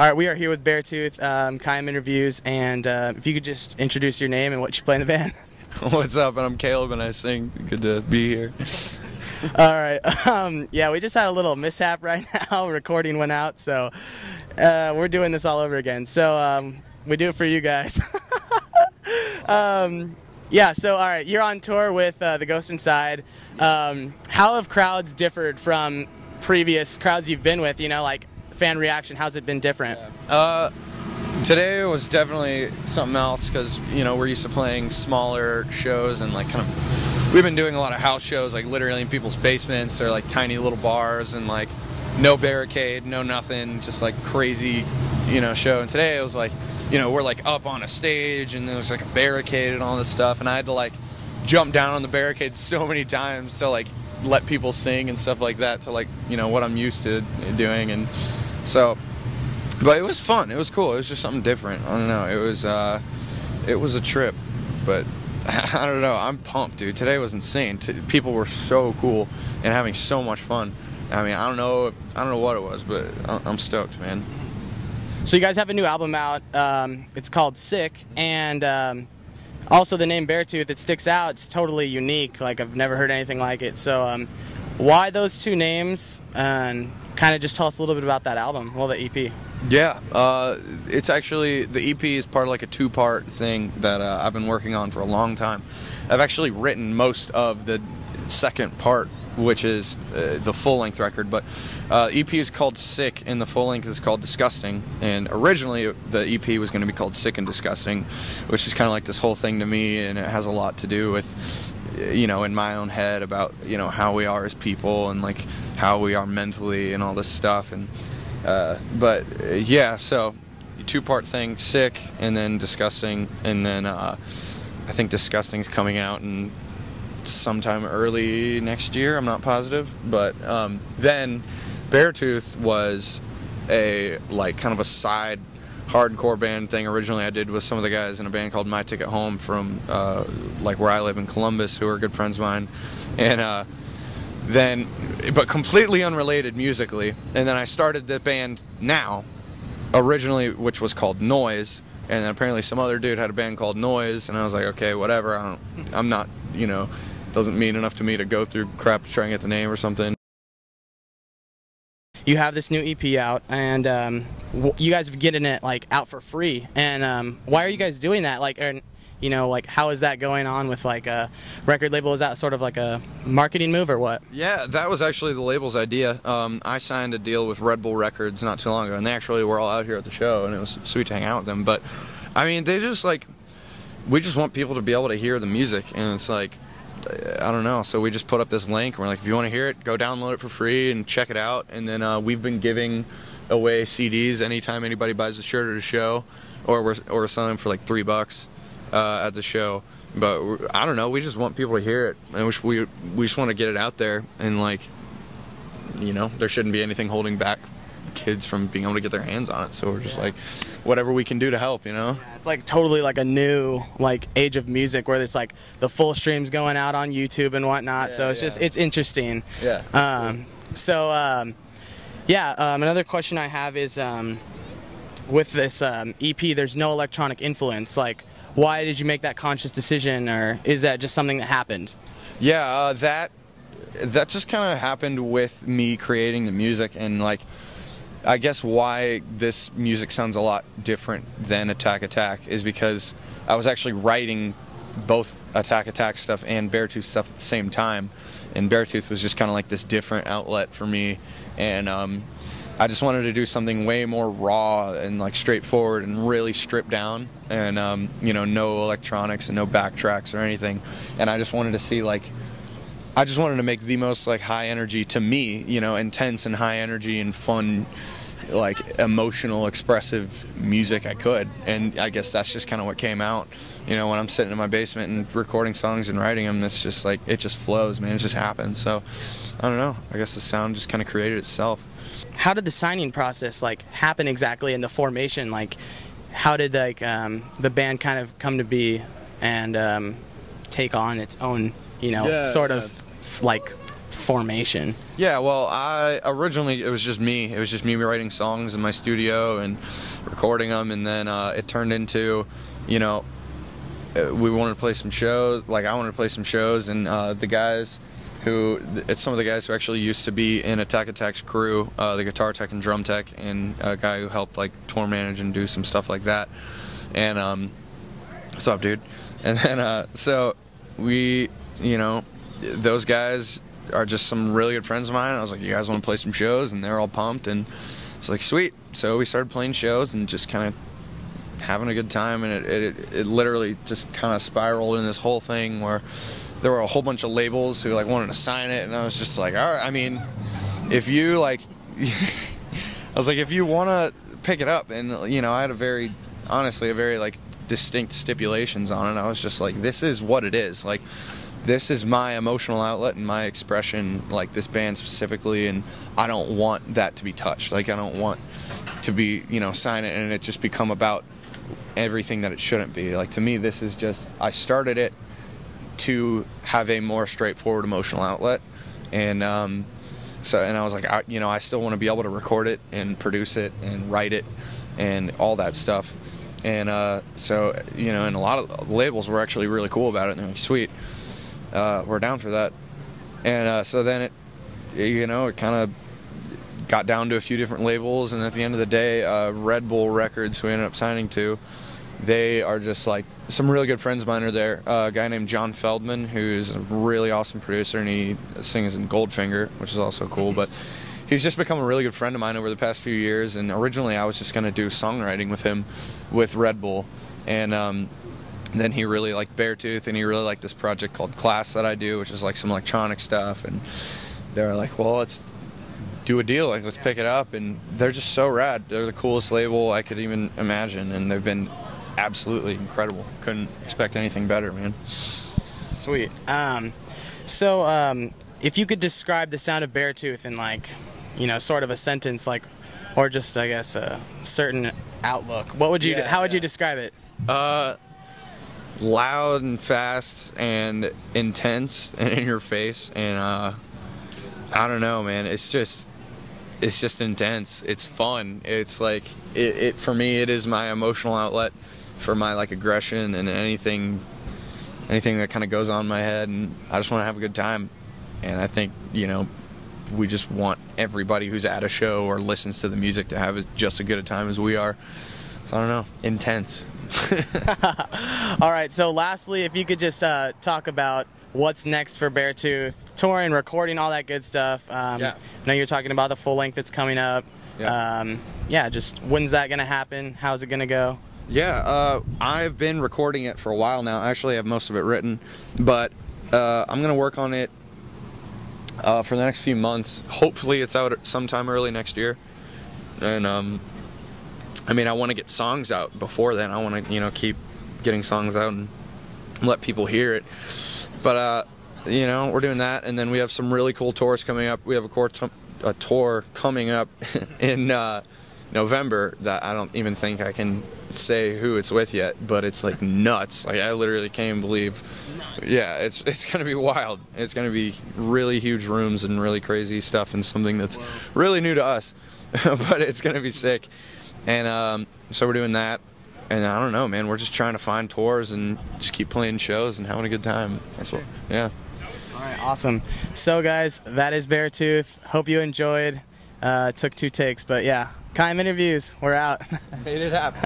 right, we are here with Beartooth, Kaim Interviews, and if you could just introduce your name and what you play in the band. What's up? And I'm Caleb, and I sing. Good to be here. All right. Yeah, we just had a little mishap right now. Recording went out, so we're doing this all over again. So we do it for you guys. Yeah, so all right, you're on tour with The Ghost Inside. How have crowds differed from previous crowds you've been with? You know, like fan reaction, how's it been different? Today was definitely something else because, you know, we're used to playing smaller shows and like kind of, we've been doing a lot of house shows, like literally in people's basements or like tiny little bars and like no barricade, no nothing, just like crazy, you know, show. And today it was like, you know, we're like up on a stage and there's like a barricade and all this stuff, and I had to like jump down on the barricade so many times to like let people sing and stuff like that, to like, you know, what I'm used to doing. And so, but it was fun. It was cool. It was just something different. I don't know. It was a trip, but I don't know. I'm pumped, dude. Today was insane. People were so cool and having so much fun. I mean, I don't know what it was, but I'm stoked, man. So you guys have a new album out. It's called Sick, and also the name Beartooth, it sticks out. It's totally unique. Like, I've never heard anything like it. So why those two names? And kind of just tell us a little bit about that album, well, the EP. Yeah, it's actually, the EP is part of like a two-part thing that I've been working on for a long time. I've actually written most of the second part, which is the full-length record, but EP is called Sick and the full-length is called Disgusting. And originally the EP was going to be called Sick and Disgusting, which is kind of like this whole thing to me, and it has a lot to do with, you know, in my own head about, you know, how we are as people and like how we are mentally and all this stuff. And but yeah, so two-part thing, Sick and then Disgusting, and then I think Disgusting's coming out in sometime early next year. I'm not positive, but then Beartooth was a like kind of a side hardcore band thing originally I did with some of the guys in a band called My Ticket Home from like where I live in Columbus, who are good friends of mine. And then, but completely unrelated musically, and then I started the band now, originally, which was called Noise, and then apparently some other dude had a band called Noise, and I was like, okay, whatever, I'm not, you know, doesn't mean enough to me to go through crap to try and get the name or something. You have this new EP out, and you guys have getting it like out for free. And why are you guys doing that? Like, you know, like how is that going on with like a record label? Is that sort of like a marketing move or what? Yeah, that was actually the label's idea. I signed a deal with Red Bull Records not too long ago, and they actually were all out here at the show, and it was sweet to hang out with them. But I mean, they just like, we just want people to be able to hear the music, and it's like, I don't know, so we just put up this link and we're like, if you want to hear it, go download it for free and check it out. And then we've been giving away CDs anytime anybody buys a shirt at a show, or we're selling them for like $3 at the show. But I don't know, we just want people to hear it, and we just want to get it out there, and like, you know, there shouldn't be anything holding back kids from being able to get their hands on it. So we're just like, whatever we can do to help, you know. Yeah, it's like totally like a new like age of music where it's like the full streams going out on YouTube and whatnot. Yeah, so it's just, it's interesting. Yeah. Another question I have is with this EP, there's no electronic influence. Like, why did you make that conscious decision, or is that just something that happened? Yeah, that just kind of happened with me creating the music. And like, I guess why this music sounds a lot different than Attack Attack is because I was actually writing both Attack Attack stuff and Beartooth stuff at the same time, and Beartooth was just kind of like this different outlet for me. And I just wanted to do something way more raw and like straightforward and really stripped down, and you know, no electronics and no backtracks or anything. And I just wanted to see like, I just wanted to make the most like high energy, to me, you know, intense and high energy and fun, like emotional, expressive music I could. And I guess that's just kind of what came out. You know, when I'm sitting in my basement and recording songs and writing them, it's just like, it just flows, man. It just happens. So I don't know, I guess the sound just kind of created itself. How did the signing process like happen exactly, in the formation? Like, how did like the band kind of come to be and take on its own, you know, sort of like formation? Yeah, well, originally it was just me. It was just me writing songs in my studio and recording them, and then it turned into, you know, we wanted to play some shows. Like, I wanted to play some shows, and it's some of the guys who actually used to be in Attack Attack's crew, the guitar tech and drum tech, and a guy who helped like tour manage and do some stuff like that. And what's up, dude? And then so we, you know, those guys are just some really good friends of mine. I was like, you guys want to play some shows? And they're all pumped, and it's like, sweet. So we started playing shows and just kind of having a good time, and it literally just kind of spiraled in this whole thing where there were a whole bunch of labels who like wanted to sign it, and I was just like, all right, I mean, if you like, I was like, if you want to pick it up, and you know, I had honestly a very like distinct stipulations on it. I was just like, this is what it is. Like, this is my emotional outlet and my expression, like this band specifically, and I don't want that to be touched. Like, I don't want to be, you know, sign it and it just become about everything that it shouldn't be. Like, to me, this is just, I started it to have a more straightforward emotional outlet, and so I was like, I still want to be able to record it and produce it and write it and all that stuff. And so, you know, and a lot of labels were actually really cool about it, and they're like, sweet, we're down for that. And so then it kind of got down to a few different labels, and at the end of the day, Red Bull Records, who we ended up signing to, they are just like, some really good friends of mine are there. A guy named John Feldman, who's a really awesome producer, and he sings in Goldfinger, which is also cool. But he's just become a really good friend of mine over the past few years. And originally I was just going to do songwriting with him with Red Bull. And then he really liked Beartooth, and he really liked this project called Class that I do, which is like some electronic stuff. And they were like, well, let's do a deal. Like, let's pick it up. And they're just so rad. They're the coolest label I could even imagine. And they've been absolutely incredible. Couldn't expect anything better, man. Sweet. So if you could describe the sound of Beartooth in, like, you know, sort of a sentence, like, or just, I guess, a certain outlook, what would you how would you describe it? Loud and fast and intense and in your face, and I don't know, man, it's just intense. It's fun. It's like it for me, it is my emotional outlet for my like aggression and anything that kind of goes on in my head, and I just want to have a good time. And I think, you know, we just want everybody who's at a show or listens to the music to have just as good a time as we are. So I don't know, intense. All right, so lastly, if you could just talk about what's next for Beartooth, touring, recording, all that good stuff. I know you're talking about the full length that's coming up. Just when's that gonna happen? How's it gonna go? I've been recording it for a while now. Actually, I have most of it written, but I'm gonna work on it for the next few months. Hopefully it's out sometime early next year. And I mean, I want to get songs out before then. I want to, you know, keep getting songs out and let people hear it. But you know, we're doing that, and then we have some really cool tours coming up. We have a tour coming up in November that I don't even think I can say who it's with yet, but it's like nuts. Like, I literally can't even believe. Yeah, it's gonna be wild. It's gonna be really huge rooms and really crazy stuff, and something that's really new to us. But it's gonna be sick. And so we're doing that, and I don't know, man, we're just trying to find tours and just keep playing shows and having a good time. That's what, yeah. All right, awesome. So guys, that is Beartooth. Hope you enjoyed. Took 2 takes, but yeah, Keim Interviews, we're out. Made it happen.